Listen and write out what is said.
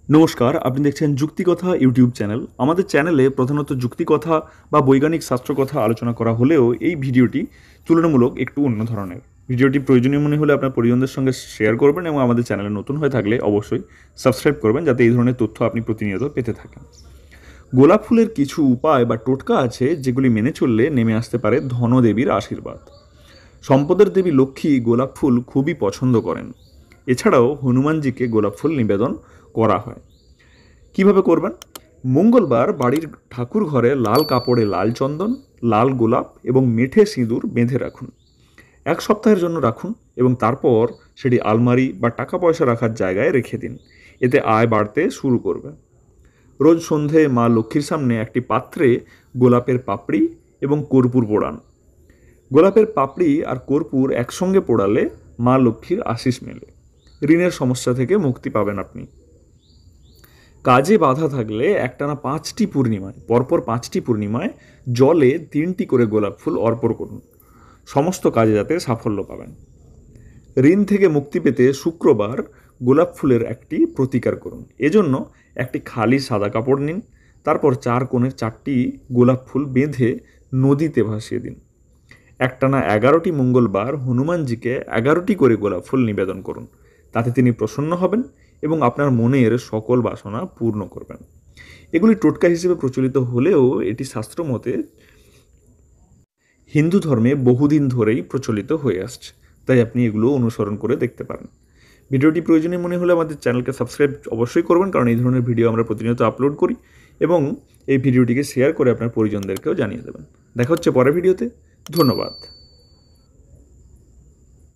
নমস্কার, আপনি দেখছেন যুক্তিকথা ইউটিউব চ্যানেল। আমাদের চ্যানেলে প্রধানত যুক্তিকথা বা বৈজ্ঞানিক শাস্ত্রকথা আলোচনা করা হলেও এই ভিডিওটি তুলনামূলক একটু অন্য ধরনের। ভিডিওটি প্রয়োজনীয় মনে হলে আপনার পরিজনদের সঙ্গে শেয়ার করবেন এবং আমাদের চ্যানেলে নতুন হয়ে থাকলে অবশ্যই সাবস্ক্রাইব করবেন, যাতে এই ধরনের তথ্য আপনি প্রতিনিয়ত পেতে থাকেন। গোলাপ ফুলের কিছু উপায় বা টোটকা আছে যেগুলি মেনে চললে নেমে আসতে পারে ধনদেবীর আশীর্বাদ। সম্পদের দেবী লক্ষ্মী গোলাপ ফুল খুবই পছন্দ করেন। এছাড়াও হনুমানজিকে গোলাপ ফুল নিবেদন করা হয়। কিভাবে করবেন? মঙ্গলবার বাড়ির ঠাকুর ঘরে লাল কাপড়ে লাল চন্দন, লাল গোলাপ এবং মেঠে সিঁদুর বেঁধে রাখুন। 1 সপ্তাহের জন্য রাখুন এবং তারপর সেটি আলমারি বা টাকা পয়সা রাখার জায়গায় রেখে দিন। এতে আয় বাড়তে শুরু করবে। রোজ সন্ধে মা লক্ষ্মীর সামনে একটি পাত্রে গোলাপের পাপড়ি এবং কর্পূর পোড়ান। গোলাপের পাপড়ি আর কর্পূর একসঙ্গে পোড়ালে মা লক্ষ্মীর আশিস মেলে। ঋণের সমস্যা থেকে মুক্তি পাবেন আপনি। কাজে বাধা থাকলে একটানা পরপর 5টি পূর্ণিমায় জলে 3টি করে গোলাপ ফুল অর্পণ করুন। সমস্ত কাজে যাতে সাফল্য পাবেন। ঋণ থেকে মুক্তি পেতে শুক্রবার গোলাপ ফুলের একটি প্রতিকার করুন। এজন্য একটি খালি সাদা কাপড় নিন, তারপর 4 কোণে 4টি গোলাপ ফুল বেঁধে নদীতে ভাসিয়ে দিন। একটানা 11টি মঙ্গলবার হনুমানজিকে 11টি করে গোলাপ ফুল নিবেদন করুন। তাতে তিনি প্রসন্ন হবেন এবং আপনার মনের সকল বাসনা পূর্ণ করবেন। এগুলি টোটকা হিসেবে প্রচলিত হলেও এটি শাস্ত্রমতে হিন্দু ধর্মে বহুদিন ধরেই প্রচলিত হয়ে আসছে, তাই আপনি এগুলো অনুসরণ করে দেখতে পারেন। ভিডিওটি প্রয়োজনীয় মনে হলে আমাদের চ্যানেলকে সাবস্ক্রাইব অবশ্যই করবেন, কারণ এই ধরনের ভিডিও আমরা প্রতিনিয়ত আপলোড করি, এবং এই ভিডিওটিকে শেয়ার করে আপনার পরিজনদেরকেও জানিয়ে দেবেন। দেখা হচ্ছে পরের ভিডিওতে। ধন্যবাদ।